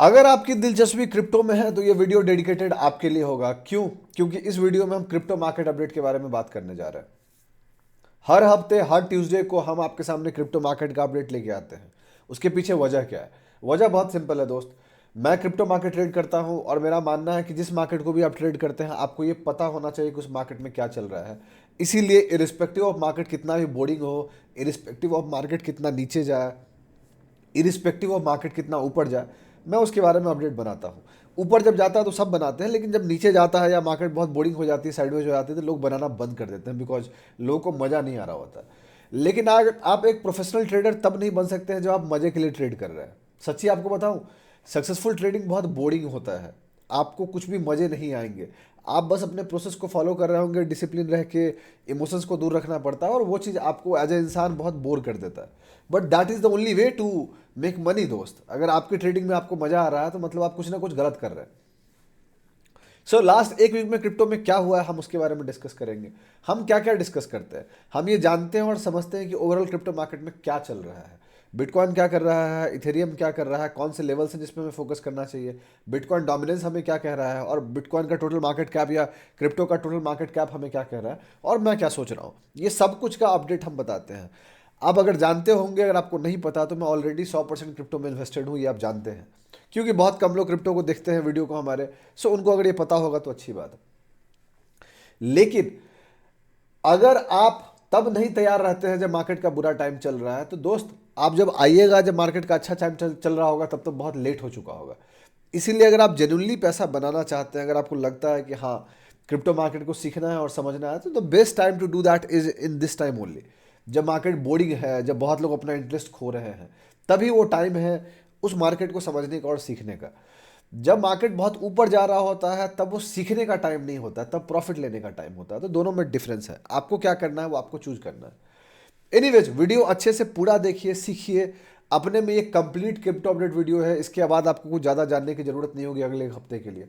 अगर आपकी दिलचस्पी क्रिप्टो में है तो ये वीडियो डेडिकेटेड आपके लिए होगा। क्यों? क्योंकि इस वीडियो में हम क्रिप्टो मार्केट अपडेट के बारे में बात करने जा रहे हैं। हर हफ्ते हर ट्यूसडे को हम आपके सामने क्रिप्टो मार्केट का अपडेट लेके आते हैं। उसके पीछे वजह क्या है? वजह बहुत सिंपल है दोस्त। मैं क्रिप्टो मार्केट ट्रेड करता हूं और मेरा मानना है कि जिस मार्केट को भी आप ट्रेड करते हैं आपको ये पता होना चाहिए कि उस मार्केट में क्या चल रहा है। इसीलिए इरिस्पेक्टिव ऑफ मार्केट कितना भी बोर्डिंग हो, इरिस्पेक्टिव ऑफ मार्केट कितना नीचे जाए, इरिस्पेक्टिव ऑफ मार्केट कितना ऊपर जाए, मैं उसके बारे में अपडेट बनाता हूँ। ऊपर जब जाता है तो सब बनाते हैं, लेकिन जब नीचे जाता है या मार्केट बहुत बोरिंग हो जाती है, साइडवेज हो जाती है, तो लोग बनाना बंद कर देते हैं, बिकॉज लोगों को मज़ा नहीं आ रहा होता। लेकिन आज आप एक प्रोफेशनल ट्रेडर तब नहीं बन सकते हैं जब आप मज़े के लिए ट्रेड कर रहे हैं। सच्ची आपको बताऊं, सक्सेसफुल ट्रेडिंग बहुत बोरिंग होता है। आपको कुछ भी मज़े नहीं आएंगे। आप बस अपने प्रोसेस को फॉलो कर रहे होंगे, डिसिप्लिन रह के। इमोशंस को दूर रखना पड़ता है और वो चीज़ आपको एज ए इंसान बहुत बोर कर देता है। But that is the only way to make money दोस्त। अगर आपकी ट्रेडिंग में आपको मज़ा आ रहा है तो मतलब आप कुछ ना कुछ गलत कर रहे हैं। सो लास्ट एक वीक में क्रिप्टो में क्या हुआ है हम उसके बारे में डिस्कस करेंगे। हम क्या क्या डिस्कस करते हैं, हम ये जानते हैं और समझते हैं कि ओवरऑल क्रिप्टो मार्केट में क्या चल रहा है। बिटकॉइन क्या कर रहा है, इथेरियम क्या कर रहा है, कौन से लेवल्स हैं जिसपे हमें फोकस करना चाहिए, बिटकॉइन डोमिनेंस हमें क्या कह रहा है, और बिटकॉइन का टोटल मार्केट कैप या क्रिप्टो का टोटल मार्केट कैप हमें क्या कह रहा है, और मैं क्या सोच रहा हूँ। ये सब कुछ का अपडेट हम बताते हैं। आप अगर जानते होंगे, अगर आपको नहीं पता तो मैं ऑलरेडी 100% क्रिप्टो में इन्वेस्टेड हूँ, ये आप जानते हैं। क्योंकि बहुत कम लोग क्रिप्टो को देखते हैं वीडियो को हमारे। सो उनको अगर ये पता होगा तो अच्छी बात है। लेकिन अगर आप तब नहीं तैयार रहते हैं जब मार्केट का बुरा टाइम चल रहा है, तो दोस्त आप जब आइएगा जब मार्केट का अच्छा टाइम चल रहा होगा, तब तो बहुत लेट हो चुका होगा। इसीलिए अगर आप जेन्युइनली पैसा बनाना चाहते हैं, अगर आपको लगता है कि हाँ क्रिप्टो मार्केट को सीखना है और समझना है, तो the best time to do that is in this time only. जब मार्केट बोर्डिंग है, जब बहुत लोग अपना इंटरेस्ट खो रहे हैं, तभी वो टाइम है उस मार्केट को समझने का और सीखने का। जब मार्केट बहुत ऊपर जा रहा होता है तब वो सीखने का टाइम नहीं होता, तब प्रॉफिट लेने का टाइम होता है। तो दोनों में डिफरेंस है। आपको क्या करना है वो आपको चूज करना है। एनीवेज, वीडियो अच्छे से पूरा देखिए, सीखिए। अपने में ये कंप्लीट क्रिप्टो अपडेट वीडियो है। इसके बाद आपको कुछ ज़्यादा जानने की जरूरत नहीं होगी अगले हफ्ते के लिए।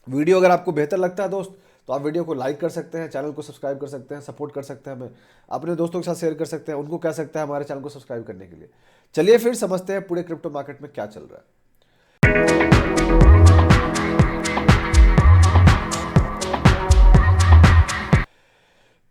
वीडियो अगर आपको बेहतर लगता है दोस्त, तो आप वीडियो को लाइक कर सकते हैं, चैनल को सब्सक्राइब कर सकते हैं, सपोर्ट कर सकते हैं हमें। अपने दोस्तों के साथ शेयर कर सकते हैं, उनको कह सकते हैं हमारे चैनल को सब्सक्राइब करने के लिए। चलिए फिर समझते हैं पूरे क्रिप्टो मार्केट में क्या चल रहा है।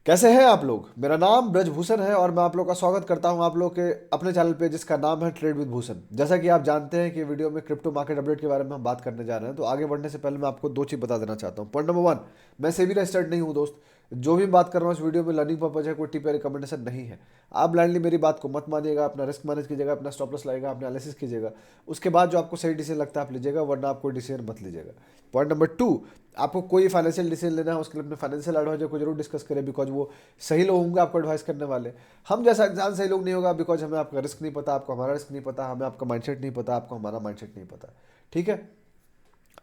कैसे हैं आप लोग? मेरा नाम ब्रजभूषण है और मैं आप लोग का स्वागत करता हूं आप लोग के अपने चैनल पे, जिसका नाम है ट्रेड विद भूषण। जैसा कि आप जानते हैं कि वीडियो में क्रिप्टो मार्केट अपडेट के बारे में हम बात करने जा रहे हैं, तो आगे बढ़ने से पहले मैं आपको दो चीज़ बता देना चाहता हूं। पॉइंट नंबर वन, मैं सेबी रजिस्टर्ड नहीं हूं दोस्त। जो भी बात कर रहा हूँ इस वीडियो में लर्निंग पर्पज है, कोई टिप या रिकमेंडेशन नहीं है। आप ब्लाइंडली मेरी बात को मत मानिएगा, अपना रिस्क मैनेज कीजिएगा, अपना स्टॉप लॉस लाएगा, अपना एनालिसिस कीजिएगा। उसके बाद जो आपको सही डिसीजन लगता है आप लीजिएगा, वरना आप कोई डिसीजन मत लीजिएगा। पॉइंट नंबर टू, आपको कोई फाइनेंशियल डिसीजन लेना है उसके लिए अपने फाइनेंशियल एडवाइजर को जरूर डिस्कस करें, बिकॉज वो सही लोग होंगे आपको एडवाइस करने वाले। हम जैसा इंसान सही लोग नहीं होगा, बिकॉज हमें आपका रिस्क नहीं पता, आपको हमारा रिस्क नहीं पता, हमें आपका माइंडसेट नहीं पता, आपको हमारा माइंडसेट नहीं पता। ठीक है,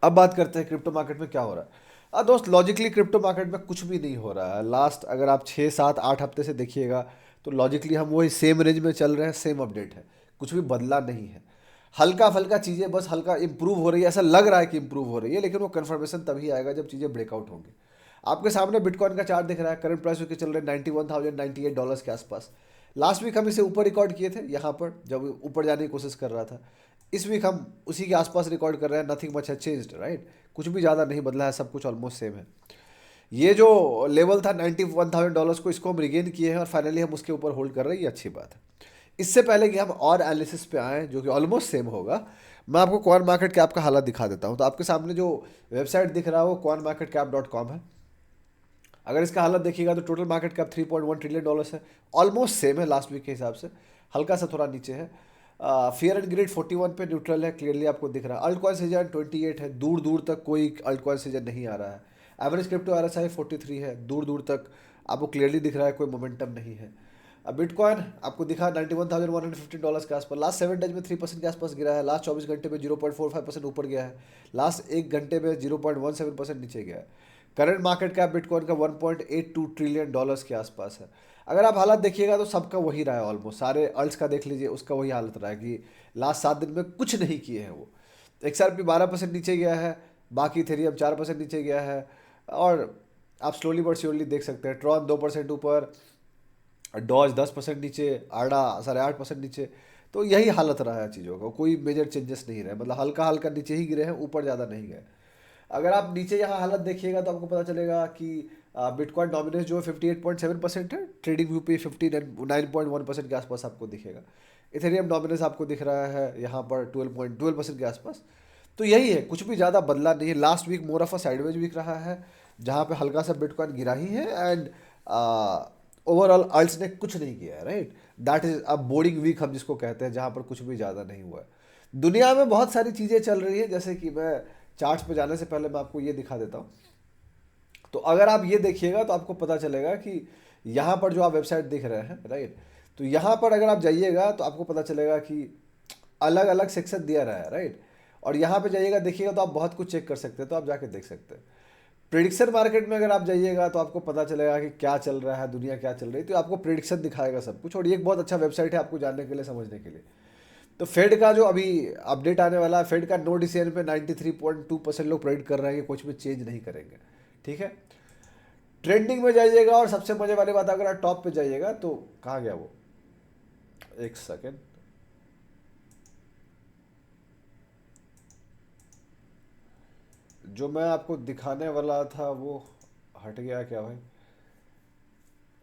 अब बात करते हैं क्रिप्टो मार्केट में क्या हो रहा है। दोस्त, लॉजिकली क्रिप्टो मार्केट में कुछ भी नहीं हो रहा है। लास्ट अगर आप 6 7 8 हफ्ते से देखिएगा तो लॉजिकली हम वही सेम रेंज में चल रहे हैं, सेम अपडेट है, कुछ भी बदला नहीं है। हल्का फल्का चीज़ें बस हल्का इंप्रूव हो रही है, ऐसा लग रहा है कि इंप्रूव हो रही है, लेकिन वो कन्फर्मेशन तभी आएगा जब चीज़ें ब्रेकआउट होंगी। आपके सामने बिटकॉइन का चार्ट दिख रहा है, करंट प्राइस उसके चल रहे हैं $91,098 के आसपास। लास्ट वीक हम इसे ऊपर रिकॉर्ड किए थे यहाँ पर, जब ऊपर जाने की कोशिश कर रहा था। इस वीक हम उसी के आसपास रिकॉर्ड कर रहे हैं। नथिंग मच है चेंज्ड, राइट? कुछ भी ज़्यादा नहीं बदला है, सब कुछ ऑलमोस्ट सेम है। ये जो लेवल था $91,000 को, इसको हम रिगेन किए हैं और फाइनली हम उसके ऊपर होल्ड कर रहे हैं, ये अच्छी बात है। इससे पहले कि हम और एनालिसिस पे आएँ जो कि ऑलमोस्ट सेम होगा, मैं आपको कॉइन मार्केट कैप का हालत दिखा देता हूँ। तो आपके सामने जो वेबसाइट दिख रहा है वो coinmarketcap.com है। अगर इसका हालत देखिएगा तो टोटल मार्केट कैप $3.1 ट्रिलियन है। ऑलमोस्ट सेम है लास्ट वीक के हिसाब से, हल्का सा थोड़ा नीचे है। फियर एंड ग्रेड 41 पे न्यूट्रल है, क्लियरली आपको दिख रहा है। अल्ट कॉइन सीजन 28 है, दूर दूर तक कोई अल्ट कॉइन सीजन नहीं आ रहा है। एवरेज क्रिप्टो RSI 43 है, दूर दूर तक आपको क्लियरली दिख रहा है, कोई मोमेंटम नहीं है। अब बिटकॉइन आपको दिखा $91,115 के आसपास, लास्ट 7 डेज में 3% के आसपास गिरा है, लास्ट 24 घंटे में 0.45% ऊपर गया है, लास्ट 1 घंटे में 0.17% नीचे गया है। करंट मार्केट कैप बिटकॉइन का $1.82 ट्रिलियन के आसपास है। अगर आप हालत देखिएगा तो सबका वही रहा है, ऑलमोस्ट सारे अल्ट्स का देख लीजिए, उसका वही हालत रहा है कि लास्ट 7 दिन में कुछ नहीं किए हैं वो। XRP 12% नीचे गया है, बाकी इथेरियम 4% नीचे गया है। और आप स्लोली बट श्योरली देख सकते हैं, ट्रॉन 2% ऊपर, डॉज 10% नीचे, आडा 8.5% नीचे। तो यही हालत रहा है चीज़ों का, कोई मेजर चेंजेस नहीं रहे, मतलब हल्का हल्का नीचे ही गिरे हैं, ऊपर ज़्यादा नहीं गए। अगर आप नीचे यहाँ हालत देखिएगा तो आपको पता चलेगा कि बिटकॉइन डोमिनेंस जो 58.7% है, ट्रेडिंग व्यू पे 59.1% के आसपास आपको दिखेगा। इथेरियम डोमिनेंस आपको दिख रहा है यहाँ पर 12.12% के आसपास। तो यही है, कुछ भी ज़्यादा बदला नहीं है। Last week more of a sideways week रहा है, जहाँ पे हल्का सा बिटकॉइन गिरा ही है, एंड ओवरऑल अल्ट्स ने कुछ नहीं किया है, right. That is a boring week हम जिसको कहते हैं, जहाँ पर कुछ भी ज़्यादा नहीं हुआ है। दुनिया में बहुत सारी चीज़ें चल रही है, जैसे कि मैं चार्ट्स पे जाने से पहले मैं आपको ये दिखा देता हूँ। तो अगर आप ये देखिएगा तो आपको पता चलेगा कि यहाँ पर जो आप वेबसाइट देख रहे हैं, राइट, तो यहाँ पर अगर आप जाइएगा तो आपको पता चलेगा कि अलग अलग सेक्शन दिया रहा है, राइट। और यहाँ पे जाइएगा देखिएगा तो आप बहुत कुछ चेक कर सकते हैं, तो आप जाके देख सकते हैं। प्रिडिक्शन मार्केट में अगर आप जाइएगा तो आपको पता चलेगा कि क्या चल रहा है, दुनिया क्या चल रही है, तो आपको प्रिडिक्शन दिखाएगा सब कुछ। और ये एक बहुत अच्छा वेबसाइट है आपको जानने के लिए, समझने के लिए। तो फेड का जो अभी अपडेट आने वाला है, फेड का नो डिसीजन पे 93.2% लोग प्रेडिक्ट कर रहे हैं कि कुछ भी चेंज नहीं करेंगे, ठीक है। ट्रेंडिंग में जाइएगा, और सबसे मजे वाली बात, अगर आप टॉप पे जाइएगा तो कहाँ गया वो, एक सेकेंड, जो मैं आपको दिखाने वाला था वो हट गया क्या भाई।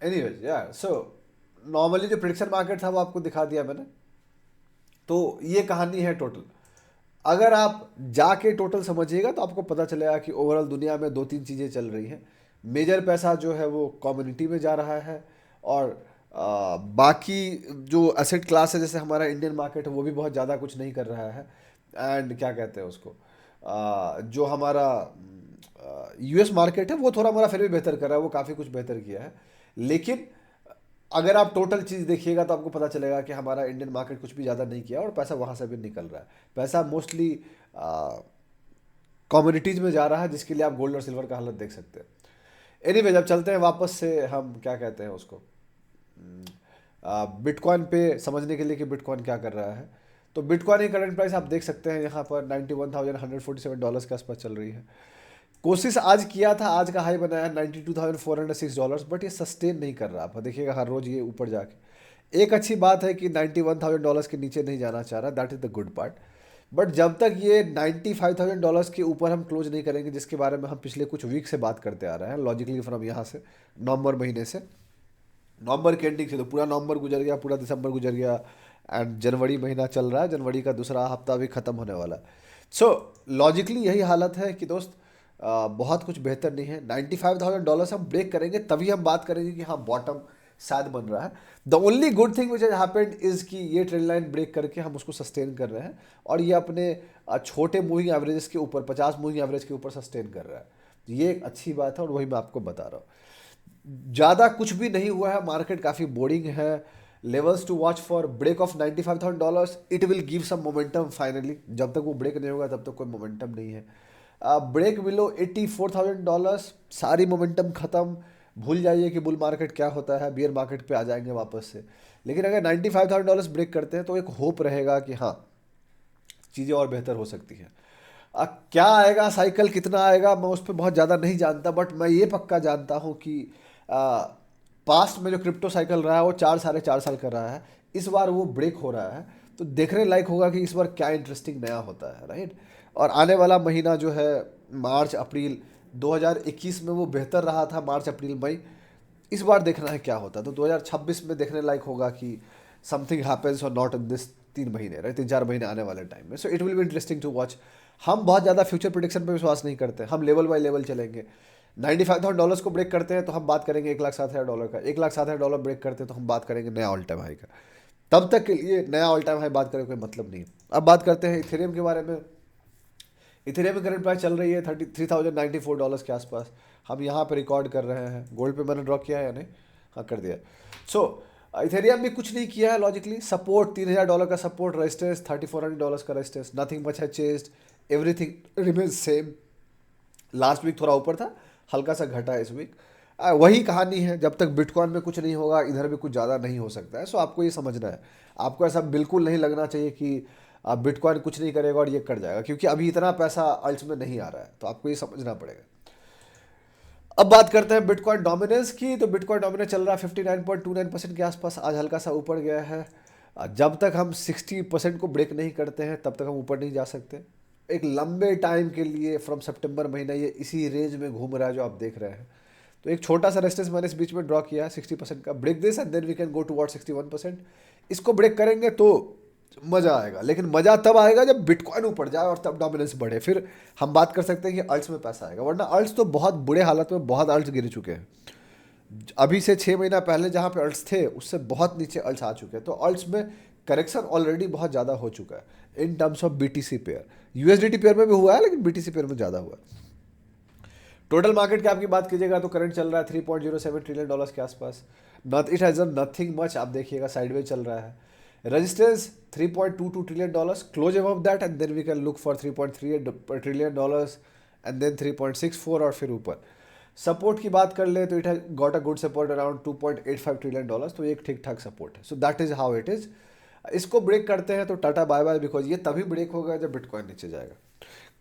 एनीवेज यार, सो नॉर्मली जो प्रिडिक्शन मार्केट था वो आपको दिखा दिया मैंने। तो ये कहानी है टोटल। अगर आप जाके टोटल समझिएगा तो आपको पता चलेगा कि ओवरऑल दुनिया में दो तीन चीज़ें चल रही हैं। मेजर पैसा जो है वो कम्युनिटी में जा रहा है, और बाकी जो एसेट क्लास है, जैसे हमारा इंडियन मार्केट है, वो भी बहुत ज़्यादा कुछ नहीं कर रहा है। एंड क्या कहते हैं उसको, जो हमारा यूएस मार्केट है वो थोड़ा हमारा फिर भी बेहतर कर रहा है, वो काफ़ी कुछ बेहतर किया है। लेकिन अगर आप टोटल चीज़ देखिएगा तो आपको पता चलेगा कि हमारा इंडियन मार्केट कुछ भी ज़्यादा नहीं किया, और पैसा वहाँ से भी निकल रहा है। पैसा मोस्टली कम्युनिटीज़ में जा रहा है, जिसके लिए आप गोल्ड और सिल्वर का हालत देख सकते हैं। एनीवे, जब चलते हैं वापस से, हम क्या कहते हैं उसको, बिटकॉइन पे समझने के लिए कि बिटकॉइन क्या कर रहा है। तो बिटकॉइन की करंट प्राइस आप देख सकते हैं यहाँ पर $91,147 के आसपास चल रही है। कोशिश आज किया था, आज का हाई बनाया $92,406, बट ये सस्टेन नहीं कर रहा। आप देखिएगा हर रोज ये ऊपर जाके, एक अच्छी बात है कि $91,000 के नीचे नहीं जाना चाह रहा, that is the good part. But जब तक ये $95,000 के ऊपर हम क्लोज नहीं करेंगे, जिसके बारे में हम पिछले कुछ वीक से बात करते आ रहे हैं लॉजिकली फ्रॉम यहाँ से, नवंबर महीने से, नवंबर के एंडिंग से, तो पूरा नवंबर गुजर गया, पूरा दिसंबर गुजर गया, एंड जनवरी महीना चल रहा है, जनवरी का दूसरा हफ्ता भी खत्म होने वाला है। सो लॉजिकली यही हालत है कि दोस्त, बहुत कुछ बेहतर नहीं है। $95,000 हम ब्रेक करेंगे तभी हम बात करेंगे कि हाँ बॉटम शायद बन रहा है। The only good thing which has happened is कि ये ट्रेंड लाइन ब्रेक करके हम उसको सस्टेन कर रहे हैं, और ये अपने छोटे मूविंग एवरेजेस के ऊपर, 50 मूविंग एवरेज के ऊपर सस्टेन कर रहा है। तो ये एक अच्छी बात है, और वही मैं आपको बता रहा हूँ। ज़्यादा कुछ भी नहीं हुआ है, मार्केट काफ़ी बोरिंग है। Levels to watch for break of $95,000, it will give some momentum finally. जब तक वो ब्रेक नहीं होगा तब तक कोई मोमेंटम नहीं है। ब्रेक बिलो $84,000, सारी मोमेंटम ख़त्म, भूल जाइए कि बुल मार्केट क्या होता है, बियर मार्केट पे आ जाएंगे वापस से। लेकिन अगर $95,000 ब्रेक करते हैं तो एक होप रहेगा कि हाँ चीज़ें और बेहतर हो सकती हैं। क्या आएगा साइकिल, कितना आएगा, मैं उस पर बहुत ज़्यादा नहीं जानता, बट मैं ये पक्का जानता हूँ कि पास्ट में जो क्रिप्टो साइकिल रहा है वो 4 साढ़े 4 साल का रहा है। इस बार वो ब्रेक हो रहा है, तो देखने लायक होगा कि इस बार क्या इंटरेस्टिंग नया होता है, राइट। और आने वाला महीना जो है मार्च अप्रैल 2021 में वो बेहतर रहा था, मार्च अप्रैल मई। इस बार देखना है क्या होता है। तो 2026 में देखने लायक होगा कि समथिंग हैपेंस और नॉट इन दिस 3 महीने, राइट, 3 4 महीने आने वाले टाइम में। So it will be interesting to watch. हम बहुत ज़्यादा फ्यूचर प्रोडिक्शन पे विश्वास नहीं करते, हम लेवल बाय लेवल चलेंगे। $95,000 को ब्रेक करते हैं तो हम बात करेंगे $1,07,000 का, $1,07,000 ब्रेक करते हैं तो हम बात करेंगे नया ऑल टाइम हाई का। तब तक के लिए नया ऑल टाइम हाई बात करने का कोई मतलब नहीं है। अब बात करते हैं इथेरियम के बारे में। इथेरियम की करंट प्राइस चल रही है $33,094 के आसपास। हम यहाँ पे रिकॉर्ड कर रहे हैं। गोल्ड पे मैंने ड्रॉ किया है या नहीं? हाँ कर दिया। सो इथेरियम भी कुछ नहीं किया है लॉजिकली। सपोर्ट $3,000 का सपोर्ट, रेजिस्टेंस $3,400 का रेजिस्टेंस, नथिंग मच है changed, everything remains same. Last week थोड़ा ऊपर था, हल्का सा घटा है इस वीक। वही कहानी है, जब तक बिटकॉइन में कुछ नहीं होगा इधर भी कुछ ज़्यादा नहीं हो सकता है। सो आपको ये समझना है, आपको ऐसा बिल्कुल नहीं लगना चाहिए कि बिटकॉइन कुछ नहीं करेगा और ये कट जाएगा, क्योंकि अभी इतना पैसा अल्ट्स में नहीं आ रहा है, तो आपको ये समझना पड़ेगा। अब बात करते हैं बिटकॉइन डोमिनेंस की। तो बिटकॉइन डोमिनेंस चल रहा है 59.29% के आसपास, आज हल्का सा ऊपर गया है। जब तक हम 60% को ब्रेक नहीं करते हैं तब तक हम ऊपर नहीं जा सकते। एक लंबे टाइम के लिए फ्रॉम सितंबर महीना ये इसी रेंज में घूम रहा है जो आप देख रहे हैं। तो एक छोटा सा रेजिस्टेंस मैंने इस बीच में ड्रॉ किया है 60% का। Break this and then we can go toward 61%। इसको ब्रेक करेंगे तो मज़ा आएगा, लेकिन मज़ा तब आएगा जब बिटकॉइन ऊपर जाए और तब डोमिनेंस बढ़े, फिर हम बात कर सकते हैं कि अल्ट्स में पैसा आएगा। वरना अल्ट्स तो बहुत बुरे हालत में, बहुत अल्ट्स गिर चुके हैं। अभी से 6 महीना पहले जहाँ पे अल्ट्स थे उससे बहुत नीचे अल्ट्स आ चुके हैं। तो अल्ट्स में करेक्शन ऑलरेडी बहुत ज़्यादा हो चुका है in terms of BTC pair. USDT pair में भी हुआ है, लेकिन बीटीसी पेयर में ज़्यादा हुआ है। टोटल मार्केट कैप की बात कीजिएगा तो करंट चल रहा है $3.07 ट्रिलियन के आसपास। Not it has nothing much, आप देखिएगा साइडवेज चल रहा है। Resistance $3.22 trillion, close above that and then we can look for $3.38 trillion and then 3.64 और फिर ऊपर। सपोर्ट की बात कर ले तो it has got a good support around $2.85 trillion, तो एक ठीक ठाक सपोर्ट है। सो that is how it is. इसको ब्रेक करते हैं तो टाटा बाय बाय, बिकॉज ये तभी ब्रेक होगा जब बिटकॉइन नीचे जाएगा।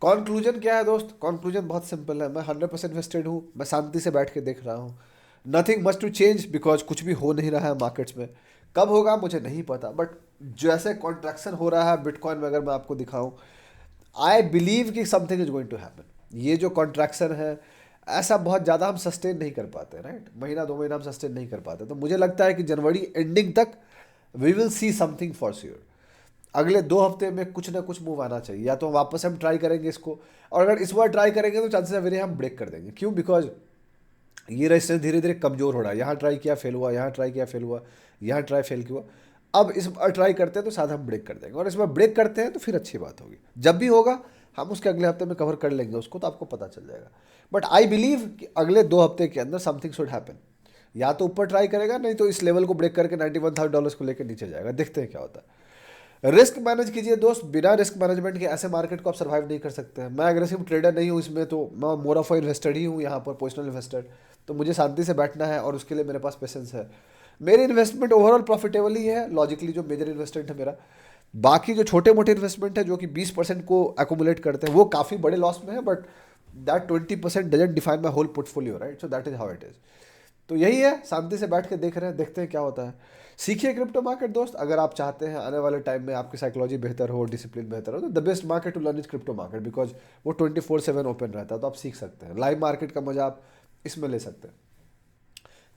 कॉन्क्लूजन क्या है दोस्त? कॉन्क्लूजन बहुत सिंपल है। मैं 100% इन्वेस्टेड हूँ, मैं शांति से बैठ के देख रहा हूँ। Nothing much to change because कुछ भी हो नहीं रहा है मार्केट्स में। कब होगा मुझे नहीं पता, बट जैसे कॉन्ट्रैक्शन हो रहा है बिटकॉइन में, अगर मैं आपको दिखाऊं, आई बिलीव कि something is going to happen. ये जो कॉन्ट्रैक्शन है ऐसा बहुत ज़्यादा हम सस्टेन नहीं कर पाते, राइट? महीना 2 महीना हम सस्टेन नहीं कर पाते। तो मुझे लगता है कि जनवरी एंडिंग तक we will see something for sure. अगले 2 हफ्ते में कुछ ना कुछ मूव आना चाहिए। या तो वापस हम ट्राई करेंगे इसको, और अगर इस बार ट्राई करेंगे तो चांसेस है वेरी हम ब्रेक कर देंगे। क्यों? बिकॉज ये रेजिस्टेंस धीरे धीरे कमजोर हो रहा है। यहाँ ट्राई किया फेल हुआ, यहाँ ट्राई किया फेल हुआ, यहाँ ट्राई फेल हुआ। अब इस बार ट्राई करते हैं तो शायद हम ब्रेक कर देंगे, और इस बार ब्रेक करते हैं तो फिर अच्छी बात होगी। जब भी होगा हम उसके अगले हफ्ते में कवर कर लेंगे उसको, तो आपको पता चल जाएगा। बट आई बिलीव कि अगले 2 हफ्ते के अंदर समथिंग शुड हैपन। या तो ऊपर ट्राई करेगा, नहीं तो इस लेवल को ब्रेक करके $91,000 को लेकर नीचे जाएगा। देखते हैं क्या होता है। रिस्क मैनेज कीजिए दोस्त। बिना रिस्क मैनेजमेंट के ऐसे मार्केट को आप सर्वाइव नहीं कर सकते हैं। मैं एग्रेसिव ट्रेडर नहीं हूँ इसमें, तो मैं मोर ऑफ इन्वेस्टर ही हूँ यहाँ पर, पर्सनल इन्वेस्टर। तो मुझे शांति से बैठना है और उसके लिए मेरे पास पेशेंस है। मेरी इन्वेस्टमेंट ओवरऑल प्रॉफिटेबल ही है लॉजिकली, जो मेजर इन्वेस्टमेंट है मेरा। बाकी जो छोटे मोटे इन्वेस्टमेंट है जो कि 20% को एकोमुलेट करते हैं, वो काफ़ी बड़े लॉस में है, but that 20% doesn't define my whole portfolio, right? So that is how it is. तो यही है, शांति से बैठ के देख रहे हैं, देखते हैं क्या होता है। सीखिए क्रिप्टो मार्केट दोस्त। अगर आप चाहते हैं आने वाले टाइम में आपकी साइकोलॉजी बेहतर हो, डिसिप्लिन बेहतर हो, तो the best market to learn is crypto market, because वो 24/7 ओपन रहता है। तो आप सीख सकते हैं, लाइव मार्केट का मजा आप इसमें ले सकते हैं।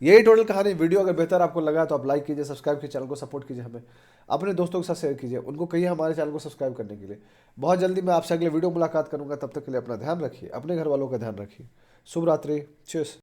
यही टोटल कहानी। वीडियो अगर बेहतर आपको लगा तो आप लाइक कीजिए, सब्सक्राइब कीजिए, चैनल को सपोर्ट कीजिए, हमें अपने दोस्तों के साथ शेयर कीजिए, उनको कहिए हमारे चैनल को सब्सक्राइब करने के लिए। बहुत जल्दी मैं आपसे अगले वीडियो मुलाकात करूंगा। तब तक के लिए अपना ध्यान रखिए, अपने घर वालों का ध्यान रखिए। शुभ रात्रि, चीयर्स।